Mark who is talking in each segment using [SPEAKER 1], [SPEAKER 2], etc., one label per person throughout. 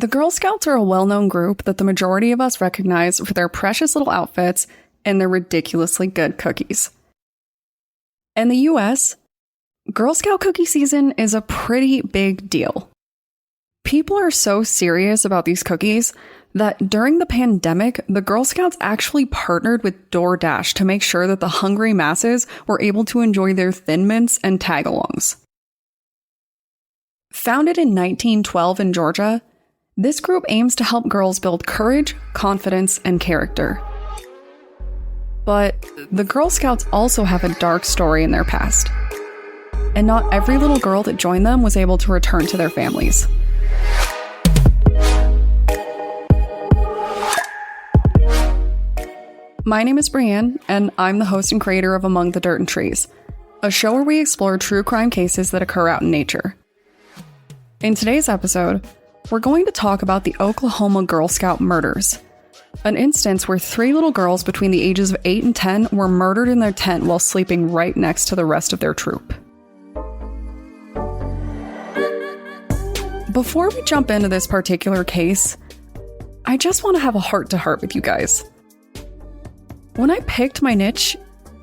[SPEAKER 1] The Girl Scouts are a well-known group that the majority of us recognize for their precious little outfits and their ridiculously good cookies. In the US, Girl Scout cookie season is a pretty big deal. People are so serious about these cookies that during the pandemic, the Girl Scouts actually partnered with DoorDash to make sure that the hungry masses were able to enjoy their Thin Mints and tag-alongs. Founded in 1912 in Georgia, this group aims to help girls build courage, confidence, and character. But the Girl Scouts also have a dark story in their past. And not every little girl that joined them was able to return to their families. My name is Brienne, and I'm the host and creator of Among the Dirt and Trees, a show where we explore true crime cases that occur out in nature. In today's episode, we're going to talk about the Oklahoma Girl Scout murders, an instance where 3 little girls between the ages of 8 and 10 were murdered in their tent while sleeping right next to the rest of their troop. Before we jump into this particular case, I just want to have a heart-to-heart with you guys. When I picked my niche,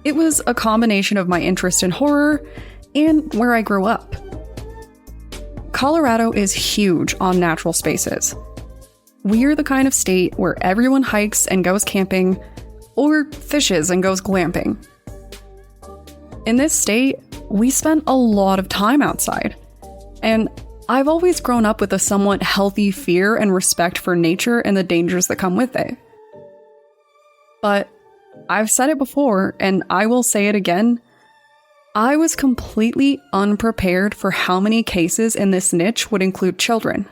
[SPEAKER 1] it was a combination of my interest in horror and where I grew up. Colorado is huge on natural spaces. We're the kind of state where everyone hikes and goes camping, or fishes and goes glamping. In this state, we spend a lot of time outside, and I've always grown up with a somewhat healthy fear and respect for nature and the dangers that come with it. But I've said it before, and I will say it again, I was completely unprepared for how many cases in this niche would include children.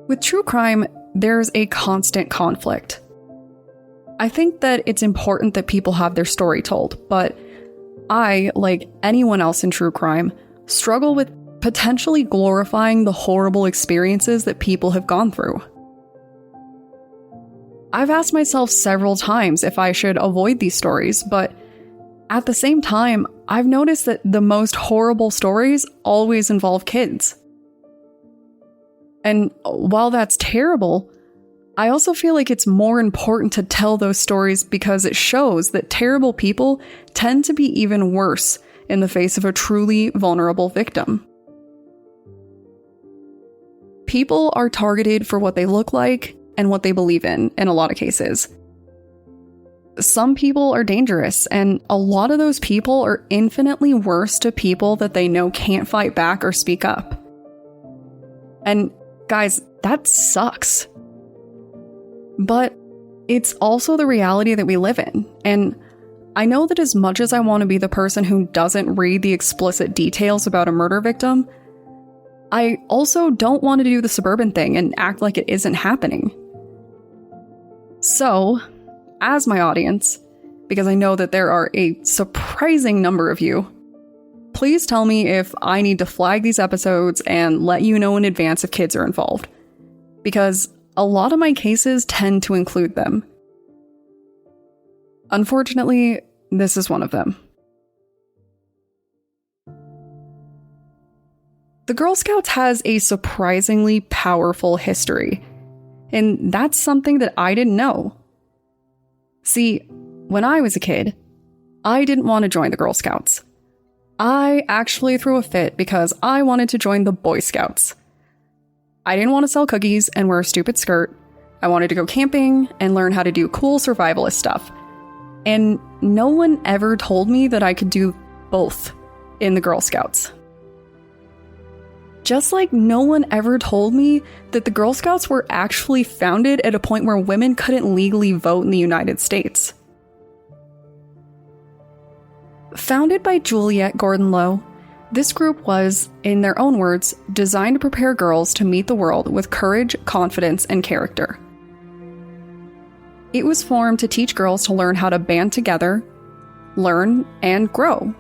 [SPEAKER 1] With true crime, there's a constant conflict. I think that it's important that people have their story told, but I, like anyone else in true crime, struggle with potentially glorifying the horrible experiences that people have gone through. I've asked myself several times if I should avoid these stories, but at the same time, I've noticed that the most horrible stories always involve kids. And while that's terrible, I also feel like it's more important to tell those stories because it shows that terrible people tend to be even worse in the face of a truly vulnerable victim. People are targeted for what they look like and what they believe in a lot of cases. Some people are dangerous, and a lot of those people are infinitely worse to people that they know can't fight back or speak up. And guys, that sucks. But it's also the reality that we live in, and I know that as much as I want to be the person who doesn't read the explicit details about a murder victim, I also don't want to do the suburban thing and act like it isn't happening. So, as my audience, because I know that there are a surprising number of you, please tell me if I need to flag these episodes and let you know in advance if kids are involved, because a lot of my cases tend to include them. Unfortunately, this is one of them. The Girl Scouts has a surprisingly powerful history, and that's something that I didn't know. See, when I was a kid, I didn't want to join the Girl Scouts. I actually threw a fit because I wanted to join the Boy Scouts. I didn't want to sell cookies and wear a stupid skirt. I wanted to go camping and learn how to do cool survivalist stuff. And no one ever told me that I could do both in the Girl Scouts. Just like no one ever told me that the Girl Scouts were actually founded at a point where women couldn't legally vote in the United States. Founded by Juliette Gordon Low, this group was, in their own words, designed to prepare girls to meet the world with courage, confidence, and character. It was formed to teach girls to learn how to band together, learn, and grow.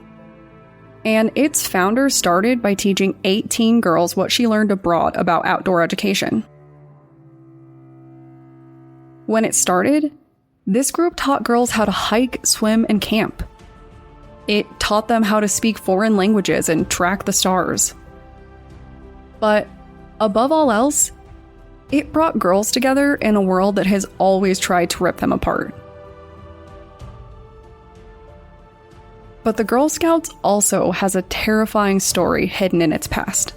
[SPEAKER 1] And its founder started by teaching 18 girls what she learned abroad about outdoor education. When it started, this group taught girls how to hike, swim, and camp. It taught them how to speak foreign languages and track the stars. But above all else, it brought girls together in a world that has always tried to rip them apart. But the Girl Scouts also has a terrifying story hidden in its past.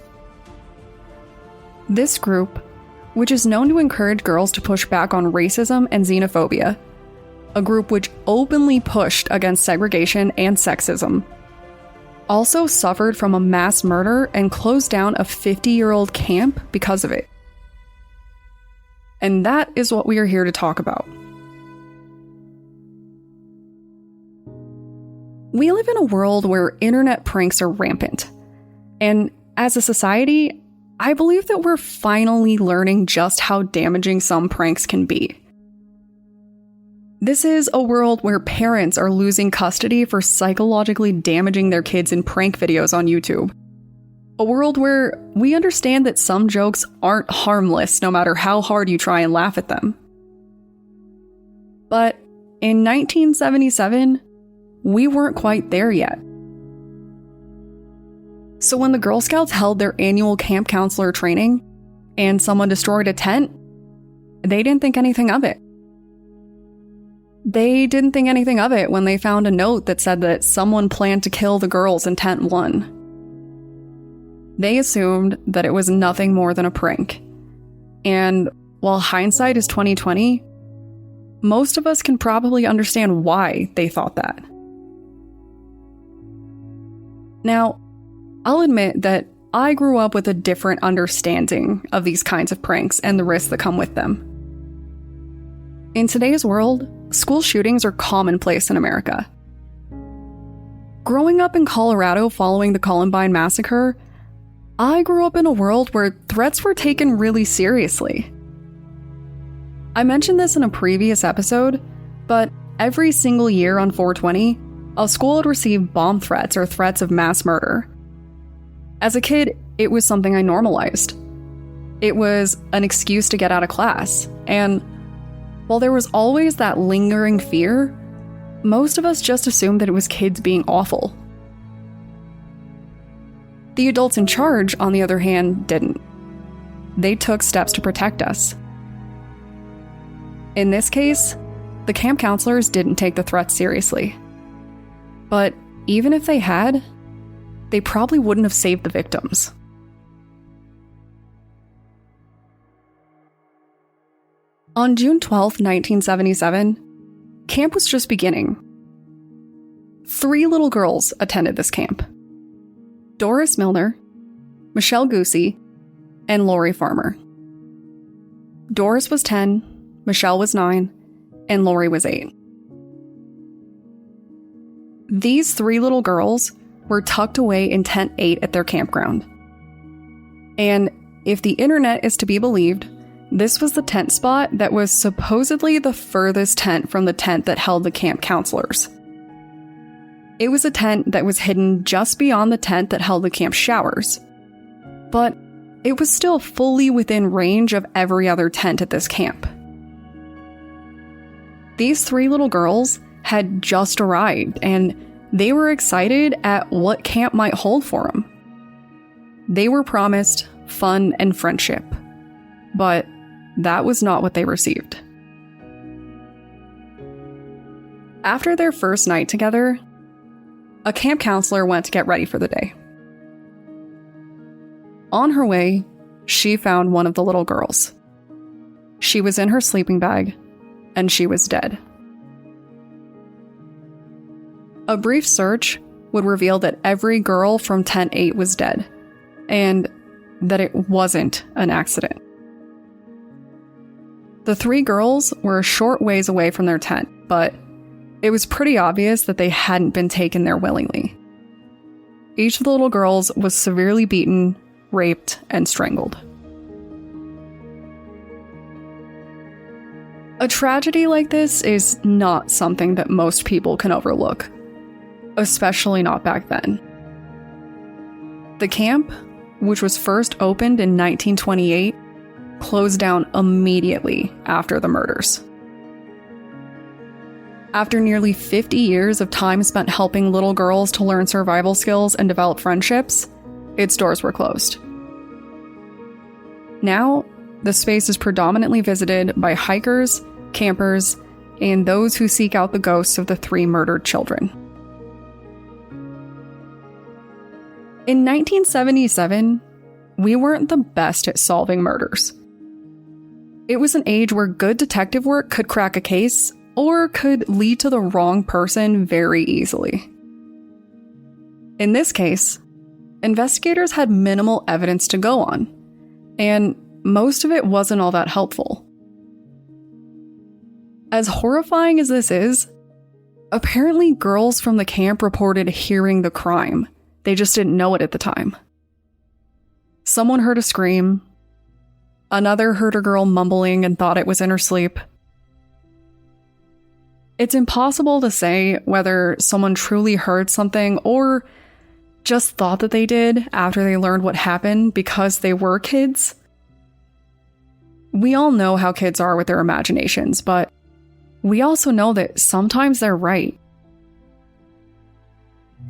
[SPEAKER 1] This group, which is known to encourage girls to push back on racism and xenophobia, a group which openly pushed against segregation and sexism, also suffered from a mass murder and closed down a 50-year-old camp because of it. And that is what we are here to talk about. We live in a world where internet pranks are rampant. And as a society, I believe that we're finally learning just how damaging some pranks can be. This is a world where parents are losing custody for psychologically damaging their kids in prank videos on YouTube. A world where we understand that some jokes aren't harmless no matter how hard you try and laugh at them. But in 1977, we weren't quite there yet. So when the Girl Scouts held their annual camp counselor training and someone destroyed a tent, they didn't think anything of it. They didn't think anything of it when they found a note that said that someone planned to kill the girls in Tent 1. They assumed that it was nothing more than a prank. And while hindsight is 20/20, most of us can probably understand why they thought that. Now, I'll admit that I grew up with a different understanding of these kinds of pranks and the risks that come with them. In today's world, school shootings are commonplace in America. Growing up in Colorado following the Columbine massacre, I grew up in a world where threats were taken really seriously. I mentioned this in a previous episode, but every single year on 4/20, a school would receive bomb threats or threats of mass murder. As a kid, it was something I normalized. It was an excuse to get out of class, and while there was always that lingering fear, most of us just assumed that it was kids being awful. The adults in charge, on the other hand, didn't. They took steps to protect us. In this case, the camp counselors didn't take the threats seriously. But even if they had, they probably wouldn't have saved the victims. On June 12, 1977, camp was just beginning. 3 little girls attended this camp: Doris Milner, Michelle Goosey, and Lori Farmer. Doris was 10, Michelle was 9, and Lori was 8. These 3 little girls were tucked away in Tent 8 at their campground. And if the internet is to be believed, this was the tent spot that was supposedly the furthest tent from the tent that held the camp counselors. It was a tent that was hidden just beyond the tent that held the camp showers. But it was still fully within range of every other tent at this camp. These 3 little girls had just arrived, and they were excited at what camp might hold for them. They were promised fun and friendship, but that was not what they received. After their first night together, a camp counselor went to get ready for the day. On her way, she found one of the little girls. She was in her sleeping bag, and she was dead. A brief search would reveal that every girl from Tent 8 was dead, and that it wasn't an accident. The 3 girls were a short ways away from their tent, but it was pretty obvious that they hadn't been taken there willingly. Each of the little girls was severely beaten, raped, and strangled. A tragedy like this is not something that most people can overlook, especially not back then. The camp, which was first opened in 1928, closed down immediately after the murders. After nearly 50 years of time spent helping little girls to learn survival skills and develop friendships, its doors were closed. Now, the space is predominantly visited by hikers, campers, and those who seek out the ghosts of the 3 murdered children. In 1977, we weren't the best at solving murders. It was an age where good detective work could crack a case or could lead to the wrong person very easily. In this case, investigators had minimal evidence to go on, and most of it wasn't all that helpful. As horrifying as this is, apparently girls from the camp reported hearing the crime. They just didn't know it at the time. Someone heard a scream. Another heard a girl mumbling and thought it was in her sleep. It's impossible to say whether someone truly heard something or just thought that they did after they learned what happened because they were kids. We all know how kids are with their imaginations, but we also know that sometimes they're right.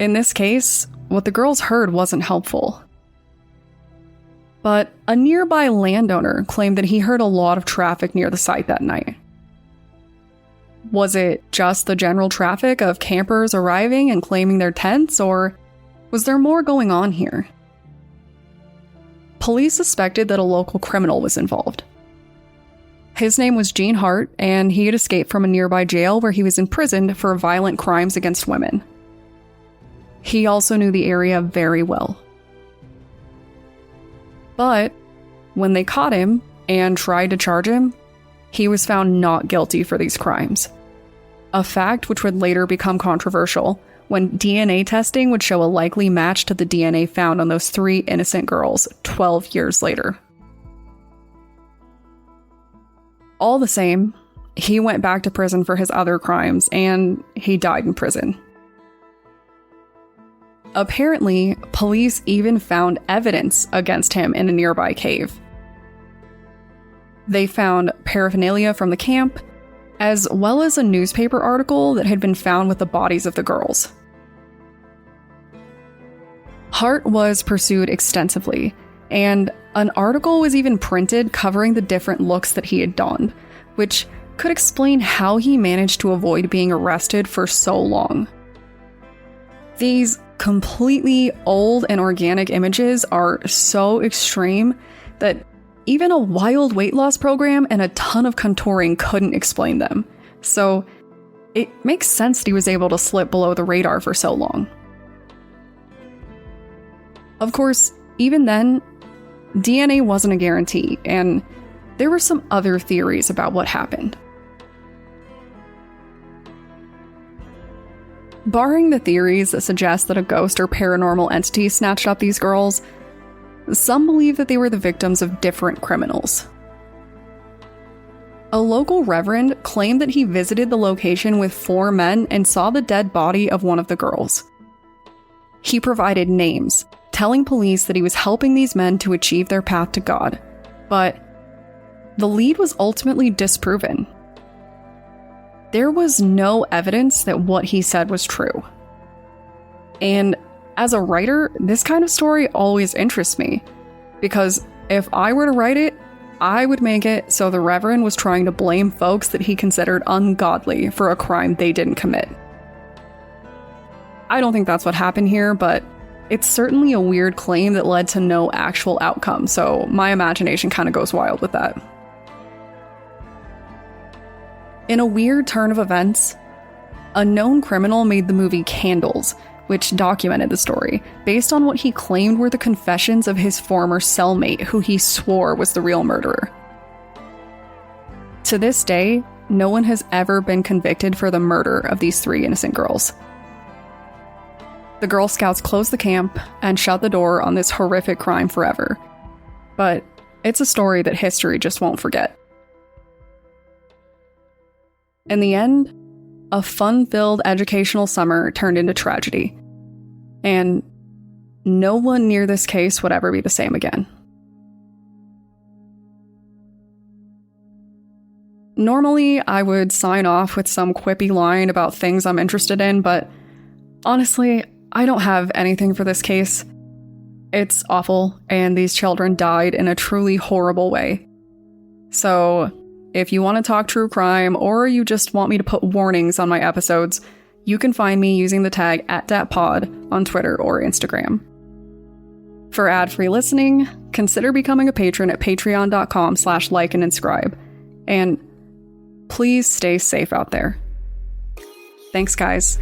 [SPEAKER 1] In this case, what the girls heard wasn't helpful. But a nearby landowner claimed that he heard a lot of traffic near the site that night. Was it just the general traffic of campers arriving and claiming their tents, or was there more going on here? Police suspected that a local criminal was involved. His name was Gene Hart, and he had escaped from a nearby jail where he was imprisoned for violent crimes against women. He also knew the area very well. But when they caught him and tried to charge him, he was found not guilty for these crimes. A fact which would later become controversial when DNA testing would show a likely match to the DNA found on those 3 innocent girls 12 years later. All the same, he went back to prison for his other crimes, and he died in prison. Apparently, police even found evidence against him in a nearby cave. They found paraphernalia from the camp, as well as a newspaper article that had been found with the bodies of the girls. Hart was pursued extensively, and an article was even printed covering the different looks that he had donned, which could explain how he managed to avoid being arrested for so long. These completely old and organic images are so extreme that even a wild weight loss program and a ton of contouring couldn't explain them. So it makes sense that he was able to slip below the radar for so long. Of course, even then, DNA wasn't a guarantee, and there were some other theories about what happened. Barring the theories that suggest that a ghost or paranormal entity snatched up these girls, some believe that they were the victims of different criminals. A local reverend claimed that he visited the location with 4 men and saw the dead body of one of the girls. He provided names, telling police that he was helping these men to achieve their path to God, but the lead was ultimately disproven. There was no evidence that what he said was true. And as a writer, this kind of story always interests me, because if I were to write it, I would make it so the Reverend was trying to blame folks that he considered ungodly for a crime they didn't commit. I don't think that's what happened here, but it's certainly a weird claim that led to no actual outcome, so my imagination kind of goes wild with that. In a weird turn of events, a known criminal made the movie Candles, which documented the story, based on what he claimed were the confessions of his former cellmate, who he swore was the real murderer. To this day, no one has ever been convicted for the murder of these 3 innocent girls. The Girl Scouts closed the camp and shut the door on this horrific crime forever. But it's a story that history just won't forget. In the end, a fun-filled educational summer turned into tragedy. And no one near this case would ever be the same again. Normally, I would sign off with some quippy line about things I'm interested in, but honestly, I don't have anything for this case. It's awful, and these children died in a truly horrible way. So, if you want to talk true crime, or you just want me to put warnings on my episodes, you can find me using the tag @datpod on Twitter or Instagram. For ad-free listening, consider becoming a patron at patreon.com/like and inscribe. And please stay safe out there. Thanks, guys.